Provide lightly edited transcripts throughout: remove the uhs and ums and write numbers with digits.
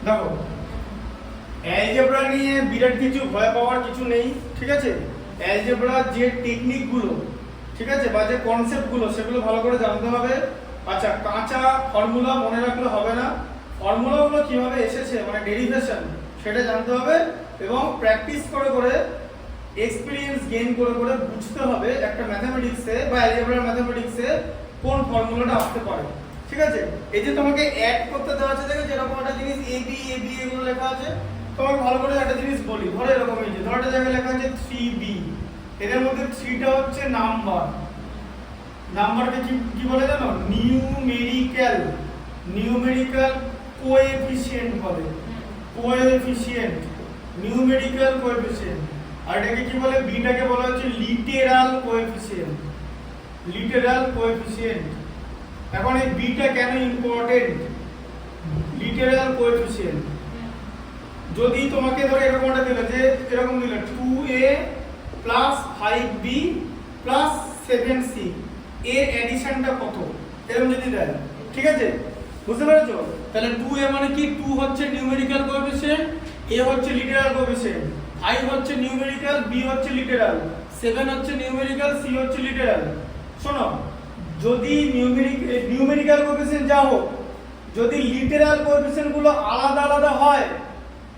দেখো অ্যালজেব্রা নিয়ে বিরাট কিছু ভয় পাওয়ার কিছু নেই, ঠিক আছে। অ্যালজেব্রার যে টেকনিকগুলো, ঠিক আছে, বা যে কনসেপ্টগুলো সেগুলো ভালো করে জানতে হবে। আচ্ছা, কাঁচা ফর্মুলা মনে রাখলে হবে না, ফর্মুলাগুলো কিভাবে এসেছে মানে ডেরিভেশন সেটা জানতে হবে, এবং প্র্যাকটিস করে করে এক্সপেরিয়েন্স গেইন করে করে বুঝতে হবে একটা ম্যাথমেটিক্সে বা অ্যালজেব্রার ম্যাথমেটিক্সে কোন ফর্মুলাটা আসতে পারে, ঠিক আছে। এই যে তোমাকে অ্যাড করতে দেওয়া আছে, দেখো যেরকম একটা জিনিস এ বি এগুলো লেখা আছে, তোমাকে ভালো করে একটা জিনিস বলি। ধরো এরকম এই যে ধরো একটা জায়গায় লেখা আছে 3b, এদের মধ্যে 3টা হচ্ছে নাম্বার, নাম্বারকে কি বলে জানো? নিউমেরিক্যাল কোএফিসিয়েন্ট বলে, কোএফিসিয়েন্ট, নিউমেরিক্যাল কোএফিসিয়েন্ট। আর এটাকে কি বলে? বিটাকে বলা হচ্ছে লিটারাল কোএফিসিয়েন্ট, লিটারাল কোএফিসিয়েন্ট। এখন এই বিটা কেন ইম্পর্টেন্ট? লিটারাল কোএফিসিয়েন্ট যদি তোমাকে ধরে এরকম একটা দিলে, যে এরকম দিলে 2a plus 5b plus 7c এর এডিশনটা কত, এরকম যদি দেয়, ঠিক আছে, বুঝতে পেরেছো? তাহলে 2a মানে কি? 2 হচ্ছে নিউমেরিক্যাল কোএফিসিয়েন্ট, a হচ্ছে লিটারাল কোএফিসিয়েন্ট, 5 হচ্ছে নিউমেরিক্যাল, b হচ্ছে লিটারাল, 7 হচ্ছে নিউমেরিক্যাল, c হচ্ছে লিটারাল। শোনো, যদি নিউমেরিক্যাল কোএফিসিয়েন্ট যা হোক, যদি লিটারাল কোএফিসিয়েন্ট গুলো আলাদা আলাদা হয়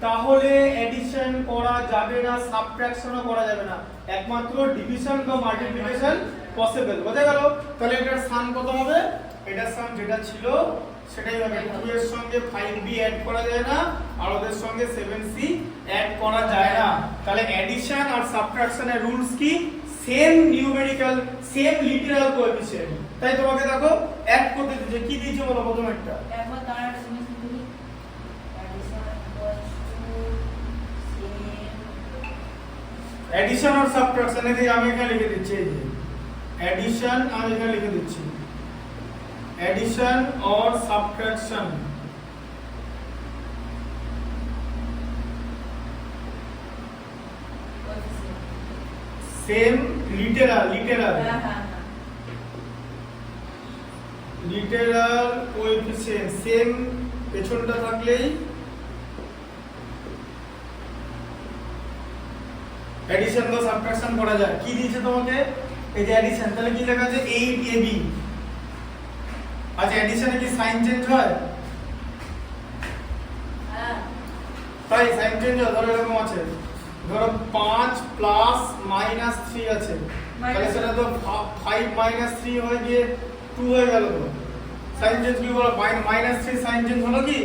তাহলে এডিশন করা যাবে না, সাবট্রাকশনও করা যাবে না, একমাত্র ডিভিশন বা মাল্টিপ্লিকেশন পসিবল। বোঝা গেল? তাহলে এটার সাম কত হবে? এটার সাম যেটা ছিল সেটাই হবে। 2 এর সঙ্গে 5b অ্যাড করা যায় না, আর ওদের সঙ্গে 7c অ্যাড করা যায় না। তাহলে এডিশন আর সাবট্রাকশনের রুলস কি? Same numerical, same literal coefficient. তাই তোমাকে দেখো অ্যাড করতে দিয়েছে, কি দিয়েছে বলো প্রথম একটা? একবার দাঁড়াটা তুমি শুনি। एडिशन और सबट्रैक्शन है, আমি এখানে লিখে দিচ্ছি, এই যে এডিশন আমি এখানে লিখে দিচ্ছি, এডিশন और subtraction same literal coefficient same পেছনটা থাকলেই এডিশন বা সাবট্রাকশন করা যায়। কি দিয়েছে তোমাকে? এই যে এডিশন, তাহলে কি লেখা আছে? 8ab। আচ্ছা, এডিশনে কি সাইন চেঞ্জ হয়? হ্যাঁ, তাই সাইন চেঞ্জ হয়। ধরো এরকম আছে, ধরো 5 প্লাস মাইনাস 3 আছে, তাহলে সেটা তো 5 মাইনাস 3 হয়ে গিয়ে 2 হয়ে গেল। তো সাইন চেঞ্জ কি বলো? মাইনাস 3 সাইন চেঞ্জ হলো কি?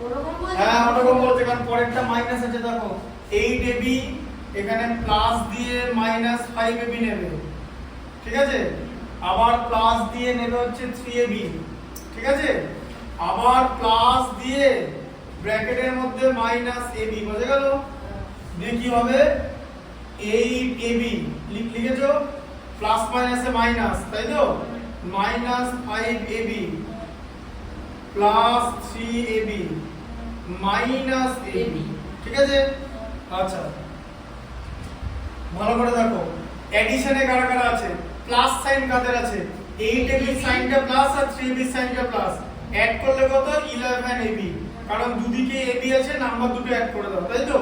ওরকম বলতে? হ্যাঁ, ওরকম বলতে, কারণ পরেরটা মাইনাস আছে। দেখো 8ab এখানে প্লাস দিয়ে মাইনাস 5ab নেবে, ঠিক আছে, আবার প্লাস দিয়ে নেবে হচ্ছে 3ab, ঠিক আছে, আবার প্লাস দিয়ে ব্র্যাকেটের মধ্যে মাইনাস ab, বুঝে গেল? দিয়ে কি হবে? 8ab লিখেছো, প্লাস মাইনাসে মাইনাস, তাই তো, minus 5ab plus 3ab minus ab, ঠিক আছে। আচ্ছা, ভালো করে দেখো এডিশনে কারা কারা আছে? প্লাস সাইন কাদের আছে? 8ab সাইনটা প্লাস আর 3ab সাইনটা প্লাস, অ্যাড করলে কত? 11ab, কারণ দুদিকে ab আছে, নাম্বার দুটো অ্যাড করে দাও, তাই তো।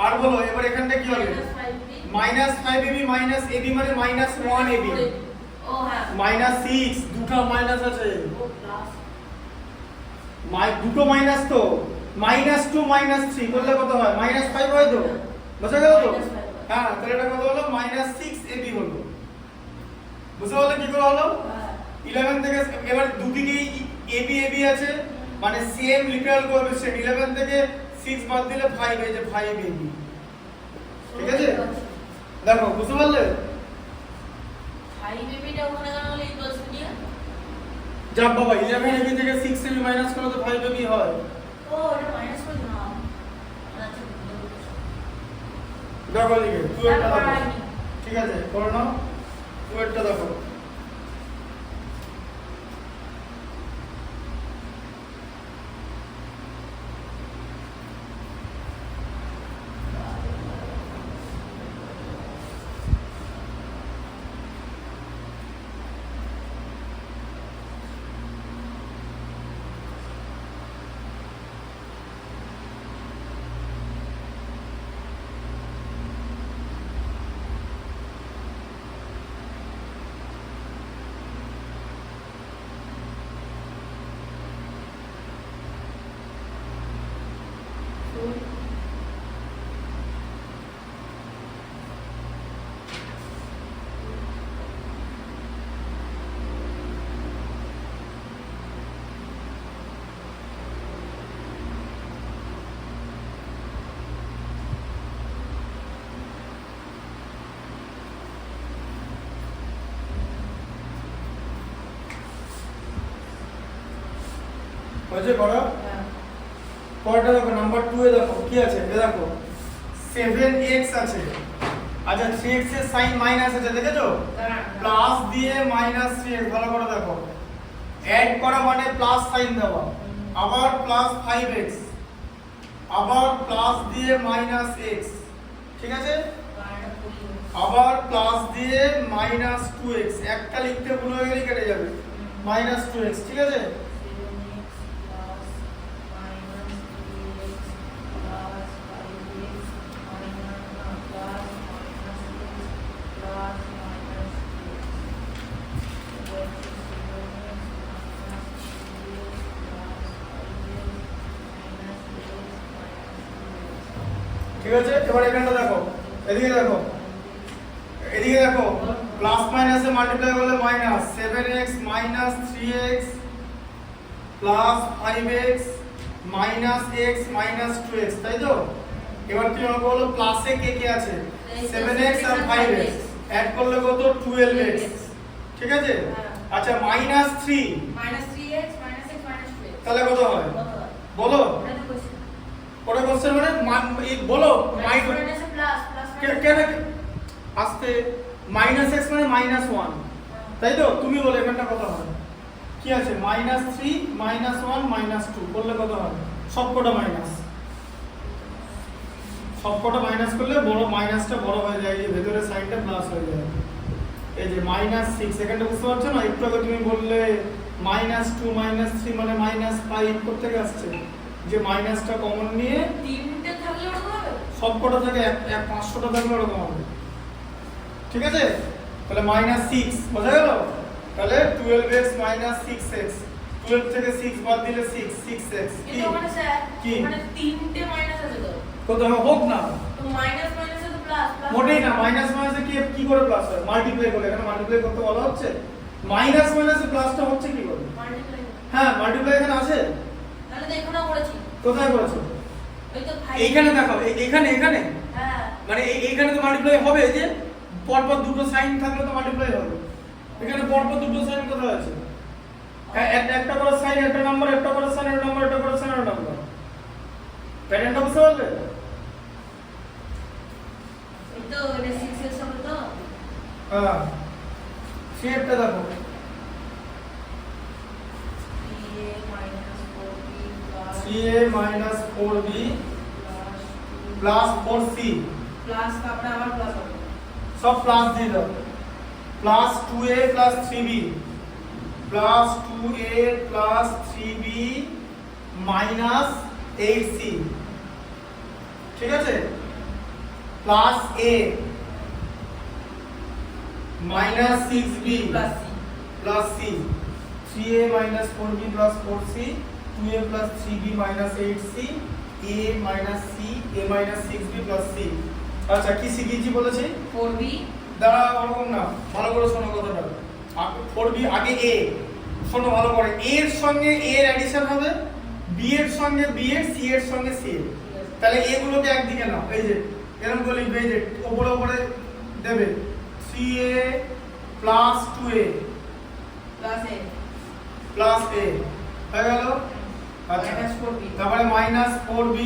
আর বলো এবার এখানটা কি হবে? মাইনাস 5ab মাইনাস ab মানে মাইনাস 1ab, ও হ্যাঁ, মাইনাস 6, দুটো মাইনাস আছে, ও প্লাস দুটো মাইনাস, তো মাইনাস 2 মাইনাস 3 করলে কত হয়? মাইনাস 5 হয় তো, বুঝা গেল তো? হ্যাঁ, তাহলে এটা কত হলো? মাইনাস 6ab হলো। বুঝতে পারলে কি করে হলো? 11 থেকে এবার দুদিকেই ab আছে, মানে সেম লিটারাল কোএফিসিয়েন্ট। 11 থেকে 6 বাদ দিলে 5 এই যে 5ab, ঠিক আছে। দেখো বুঝতে পারলে? 5ab টা ওখানে কেন হলো ইকুয়ালস টু দিয়ে? যাব বাবা, 11ab থেকে 6ab মাইনাস করলে তো 5ab হয়। ও এটা মাইনাস করে না, আচ্ছা দেখো লিখে 2 একটা দেখো, ঠিক আছে, করে নাও 2 একটা দেখো। হয়েছে করো পরেরটা দেখো নাম্বার 2 এ দেখো কি আছে এ দেখো 7x আছে আচ্ছা 3x এর সাইন মাইনাস আছে দেখেছো প্লাস দিয়ে মাইনাস 3x ভালো করে দেখো অ্যাড করা মানে প্লাস সাইন দেওয়া আবার প্লাস 5x আবার প্লাস দিয়ে মাইনাস x ঠিক আছে আবার প্লাস দিয়ে মাইনাস 2x একটা লিখতে ভুল হয়ে গেলে কেটে যাবে মাইনাস 2x ঠিক আছে ঠিক আছে এবার এখানটা দেখো এদিকে দেখো প্লাস মাইনাসে মাল্টিপ্লাই করলে minus 7x minus 3x plus 5x minus x minus 2x তাই তো এবার তুমি আমাকে বলো প্লাসে কে কে আছে 7x আর 5x অ্যাড করলে কত 12x ঠিক আছে আচ্ছা minus 3 minus 3x minus x minus 2x তাহলে কত হয় বলো পরে কোশ্চেন মানে এই বলো মাইনাস প্লাস প্লাস কেন আসতে মাইনাস x মানে মাইনাস 1 তাই তো তুমি বলো এখানটা কত হয় কি আছে মাইনাস 3 মাইনাস 1 মাইনাস 2 করলে কত হয় সবকটা মাইনাস করলে বড় মাইনাসটা বড় হয়ে যায় এই ভেতরে সাইনটা প্লাস হয়ে যায় এই যে মাইনাস 6 সেকেন্ডে বুঝতে পারছো না একটু আগে তুমি বললে মাইনাস 2 মাইনাস 3 মানে মাইনাস 5 করতে আসছে যে মাইনাসটা কমন নিয়ে তিনটে থাকলে ওরকম হবে সবকটা থেকে এক 500টা থাকলে ওরকম হবে ঠিক আছে তাহলে মাইনাস 6 বোঝা গেল তাহলে 12x মাইনাস 6x 12 থেকে 6 বাদ দিলে 6x কিন্তু ওখানে স্যার কি? ওখানে তিনটে মাইনাস আছে তো কত হোক না তো মাইনাস মাইনাসে তো প্লাস প্লাস মোটেই না মাইনাস মাইনাসে কি করে প্লাস হয় মাল্টিপ্লাই করে এখানে মাল্টিপ্লাই করতে বলা হচ্ছে মাইনাস মাইনাসে প্লাসটা হচ্ছে কি করে মাল্টিপ্লাই হ্যাঁ মাল্টিপ্লাই এখানে আছে তাহলে তো এখানেও করেছি কোথায় করেছো ওই তো 5 এইখানে দেখো এখানে হ্যাঁ মানে এইখানে তো মাল্টিপ্লাই হবে যে পরপর দুটো সাইন থাকলে তো মাল্টিপ্লাই হবে এখানে পরপর দুটো সাইন কোথায় আছে একটা করে সাইন একটা নাম্বার একটা করে সাইন একটা নাম্বার একটা করে সাইন একটা নাম্বার প্যাটার্নটা বুঝতে পারলে এই তো এটা 6x হবে তো হ্যাঁ শেপটা দেখো a minus 4b3a plus 2 minus 4b plus 4c plus তারপরে আবার প্লাস হবে सब प्लस दे दो plus 2a plus 3b plus 2a plus 3b minus 8c ठीक है plus a minus 6b plus c plus c 3a minus 4b plus 4c 2a plus 3b minus 8c a minus c a minus 6b plus c আচ্ছা কি শিখেছি বলেছি 4b দাঁড়া ওরকম না ভালো করে শোনো কথাটা 4b আগে a শোনো ভালো করে a এর সঙ্গে a এর অ্যাডিশন হবে b এর সঙ্গে b এর c এর সঙ্গে c এর তাহলে a গুলোকে একদিকে নাও এই যে এরকম করে লিখবে এই যে উপরে উপরে দেবে 3a 2a plus a plus a হয়ে গেল আচ্ছা মাইনাস 4b তারপরে minus 4b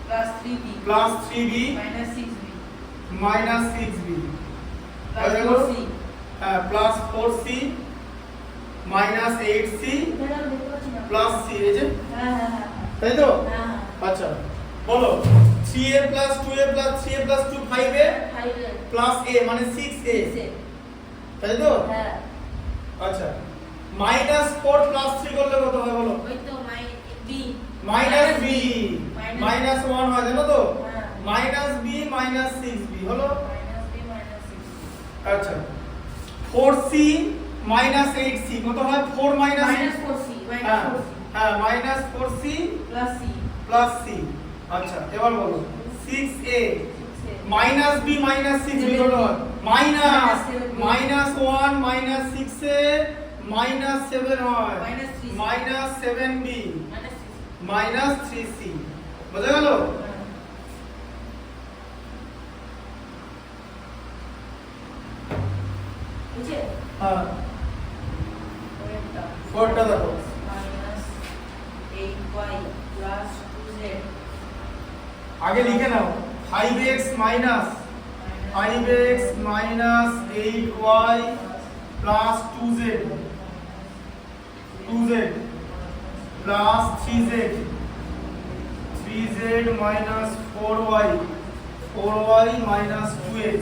plus 3b plus 3b minus 6b minus 6b plus হয়ে গেল 4c হ্যাঁ প্লাস 4c মাইনাস 8c এটা দেখতে পাচ্ছি না প্লাস c এই যে হ্যাঁ হ্যাঁ হ্যাঁ তাই তো হ্যাঁ আচ্ছা বলো 3a 2a 3a 2 5a 5a plus a মানে 6a 6a তাই তো হ্যাঁ আচ্ছা মাইনাস 4 প্লাস 3 করলে কত হয় বলো ওই তো b minus b Minus- minus 1 হয় জানো তো হ্যাঁ মাইনাস b মাইনাস 6b হলো মাইনাস b মাইনাস 6b আচ্ছা 4c মাইনাস 8c কত হয় 4 মাইনাস মাইনাস 4c হ্যাঁ মাইনাস 4c হ্যাঁ minus 4c plus c plus c আচ্ছা এবার বলো 6a Six minus b minus 6 b কত হয় minus minus 1 minus 6a minus 7 হয় Minus 3c minus 7b minus 3c minus 3c বুঝা গেল বুঝে হ্যাঁ পরেরটা পরেরটা দেখো minus 8y plus 2z আগে লিখে নাও 5x minus 5x minus 8y plus 2z 2z plus 3z 3z minus 4y 4y minus 2x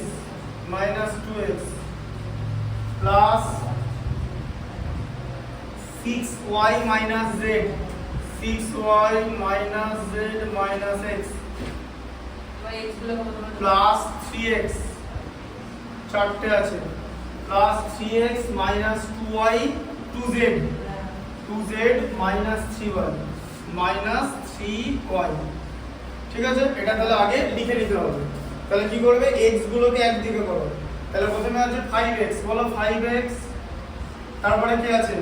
plus 6y minus z 6y minus z minus x এবার x গুলো কত করে plus 3x চারটে আছে plus 3x minus 2y 2z 2z minus 3y minus 3y ঠিক আছে এটা তাহলে আগে লিখে নিতে হবে তাহলে কি করবে x গুলোকে একদিকে করো তাহলে প্রথমে আছে 5x বলো 5x তারপরে কি আছে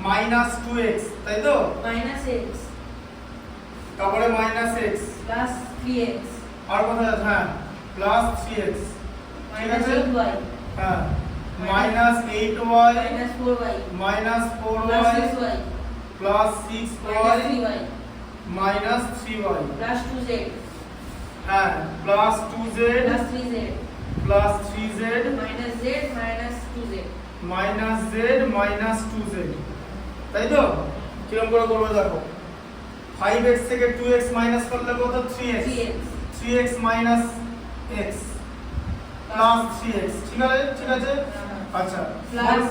minus 2x তাই তো minus x তারপরে minus x plus 3x আর কথা আছে হ্যাঁ plus 3x ঠিক minus আছে 8y হ্যাঁ minus 8y minus 4y minus plus 4y 6y plus minus 6y 3y minus 3y plus 2z হ্যাঁ plus 2z plus 3z plus 3z minus z minus 2z minus z minus 2z তাই তো কিরকম করে করব দেখো 5x থেকে 2x minus করলে কত 3x 3x 3x minus x plus 3x ঠিক আছে আচ্ছা plus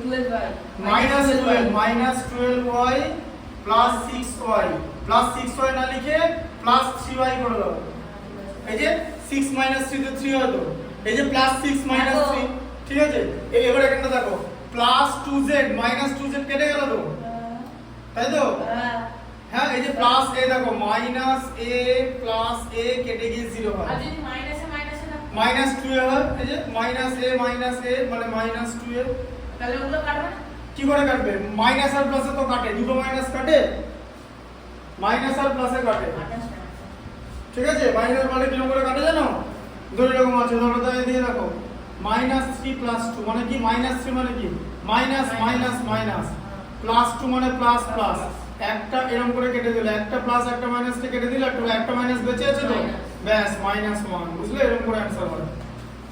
12y minus 12y plus 6y plus 6y না লিখে plus 3y করে দাও এই যে 6 minus 3 তো 3 হয় তো এই যে plus 6 minus 3 ঠিক আছে এবার এখানটা দেখো plus 2z minus 2z কেটে গেল তো তাই তো হ্যাঁ এই যে প্লাস a দেখো মাইনাস a প্লাস a কেটে গিয়ে 0 হয় আর যদি মাইনাসে মাইনাসে না মাইনাস 2a হয় এই যে মাইনাস a মানে মাইনাস 2a তাহলে ওগুলো কাটবে না কি করে কাটবে মাইনাস আর প্লাসে তো কাটে দুটো মাইনাস কাটে মাইনাস আর প্লাসে কাটে ঠিক আছে মাইনাস মানে কিরকম করে কাটে জানো দুটো রকম আছে ধরো তো এই দিয়ে দেখো মাইনাস 3 প্লাস 2 মানে কি মাইনাস 3 মানে কি মাইনাস মাইনাস মাইনাস প্লাস 2 মানে প্লাস প্লাস একটা এরকম করে কেটে দিলে একটা প্লাস একটা মাইনাস কে কেটে দিলে একটা মাইনাস বেঁচে আছে তো ব্যাস মাইনাস 1 বুঝলে এরকম করে অ্যানসার হবে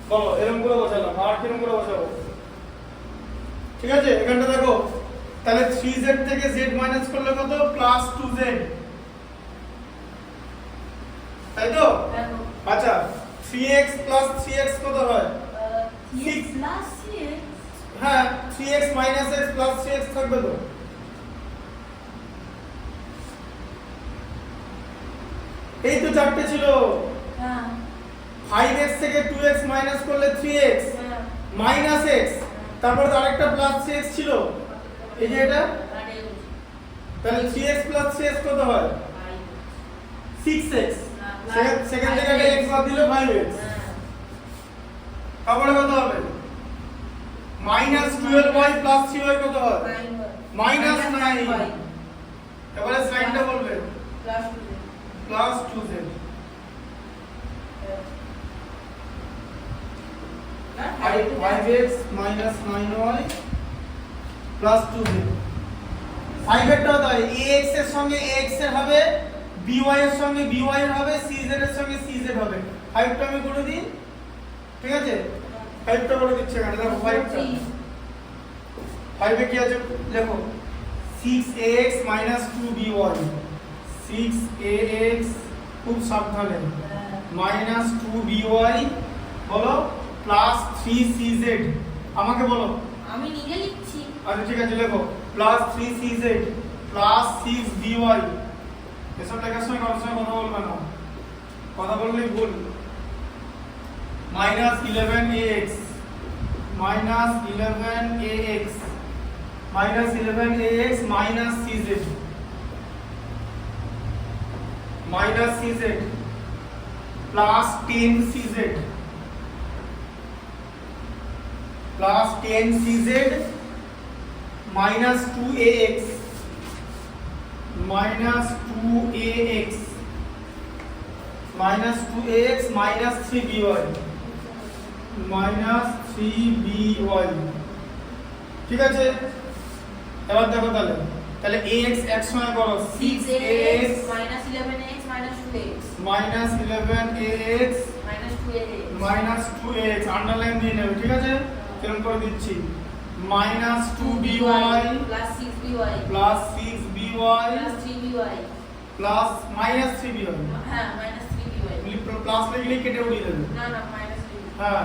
বলো এরকম করে বসালাম আর কিরকম করে বসাবো ঠিক আছে এখানটা দেখো তাহলে 3z থেকে z মাইনাস করলে কত প্লাস 2z তাই তো দেখো আচ্ছা 3x প্লাস 3x কত হয় 3x plus 3x হ্যাঁ 3x minus x plus 3x থাকবে তো এই তো চারটে ছিল হ্যাঁ 5x থেকে 2x মাইনাস করলে 3x হ্যাঁ মাইনাস x তারপর আরেকটা প্লাস 3x ছিল এই যে এটা কাটে তাহলে 3x প্লাস 3x কত হয় 6x সেকেন্ড জায়গায় x বাদ দিলে 5x তারপরে কত হবে মাইনাস 12y প্লাস 3y কত হয় মাইনাস 9 এবারে সাইনটা বলবে প্লাস প্লাস 2z না 5x minus 9y plus 2z 5 এরটাও তাই ax এর সঙ্গে ax এর হবে by এর সঙ্গে by এর হবে cz এর সঙ্গে cz হবে 5 টা আমি করে দিই ঠিক আছে 5 টা করে দিচ্ছি এখানে দেখো 5 টা 5 এ কি আছে দেখো 6ax 2by 6ax খুব সাবধানে minus 2by বলো প্লাস 3cz আমাকে বলো আমি নিজে লিখছি আচ্ছা ঠিক আছে লেখো প্লাস 3cz প্লাস 6by এসব লেখার সময় কারোর সঙ্গে কথা বলবে না কথা বললেই ভুল minus 11ax minus 11ax minus 11ax minus cz minus cz plus 10cz plus 10cz minus 2ax minus 2ax minus 2ax minus 3by minus 3by ঠিক আছে এবার দেখো তাহলে ax এক সময় করো 6ax minus 11x minus 2x minus 11ax minus 2x minus 2ax underline দিয়ে নেবে ঠিক আছে এরকম করে দিচ্ছি minus 2by plus 6by plus 6by plus 3by plus minus 3by হ্যাঁ minus 3by প্লাস লিখলে কেটে উড়িয়ে দেবে না না minus 3 হ্যাঁ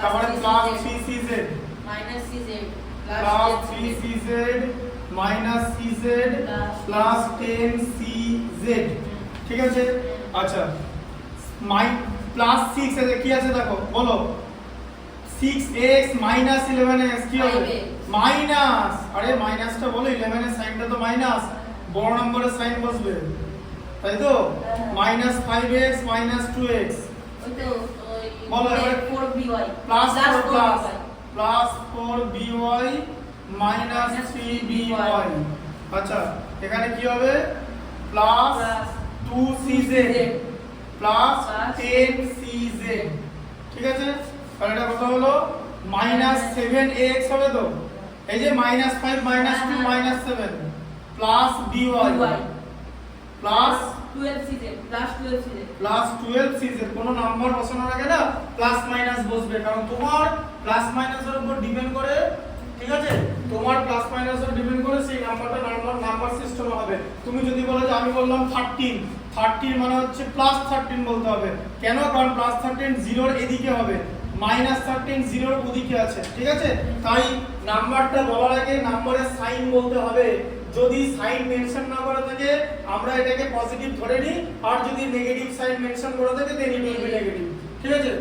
তারপরে plus 3cz minus cz plus 3cz minus cz plus 10cz ঠিক আছে আচ্ছা প্লাস 6 আছে কি আছে দেখো বলো 6x minus 11x কি হবে 5x মাইনাস আরে মাইনাসটা বলো 11 এর সাইনটা তো মাইনাস বড় নম্বরের সাইন বসবে তাই তো minus 5x minus 2x ওই তো ওই বলো এবার 4by plus 4 plus 4by minus 3by আচ্ছা এখানে কি হবে প্লাস 2cz প্লাস 10cz ঠিক আছে তাহলে এটা কত হলো minus 7ax হবে তো এই যে minus 5 minus 2 minus 7 plus by plus 12cz plus 12cz plus 12cz কোনো নাম্বার বসানোর আগে না প্লাস মাইনাস বসবে কারণ তোমার প্লাস মাইনাসের উপর ডিপেন্ড করে ঠিক আছে তোমার প্লাস মাইনাসের ডিপেন্ড করে সেই নাম্বারটা নাম্বার সিস্টেম হবে তুমি যদি বলো যে আমি বললাম 13 মানে হচ্ছে প্লাস 13 বলতে হবে কেন কারণ প্লাস 13 জিরোর এদিকে হবে মাইনাস 13 জিরোর ওদিকে আছে ঠিক আছে তাই নাম্বারটা বলার আগে নাম্বারের সাইন বলতে হবে যদি সাইন মেনশন না করা থাকে আমরা এটাকে পজিটিভ ধরে নিই আর যদি নেগেটিভ সাইন মেনশন করা থাকে দেন ইট উইল বি নেগেটিভ ঠিক আছে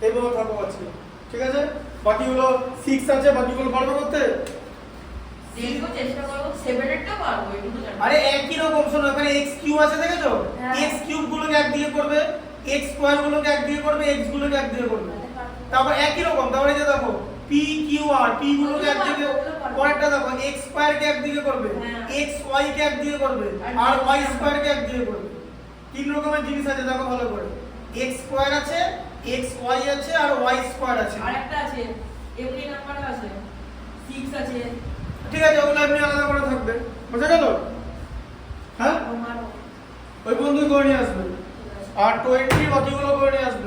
এইভাবে থাকবো আজকে ঠিক আছে বাকিগুলো 6 আছে বাকিগুলো পারবে করতে দেখবো চেষ্টা করব 7 এরটা পারবো এটুকু জানি আরে একই রকম শোনো এখানে x কিউব আছে দেখেছো x কিউব গুলোকে এক দিয়ে করবে x স্কয়ার গুলোকে এক দিয়ে করবে x গুলোকে এক দিয়ে করবে তারপর একই রকম তারপরে যে দেখো p q r p গুলোকে এক দিকে পরেরটা দেখো x স্কয়ার কে এক দিকে করবে x y কে এক দিকে করবে আর y স্কয়ার কে এক দিকে করবে তিন রকমের জিনিস আছে দেখো ভালো করে x স্কয়ার আছে x y আছে আর y স্কয়ার আছে আরেকটা আছে এমনি নাম্বার আছে 6 আছে ঠিক আছে ওগুলো এমনি আলাদা করে থাকবে বুঝা গেল হ্যাঁ আমার ওই বন্ধু করে নিয়ে আসবে আর 20 বাকিগুলো করে নিয়ে আসবে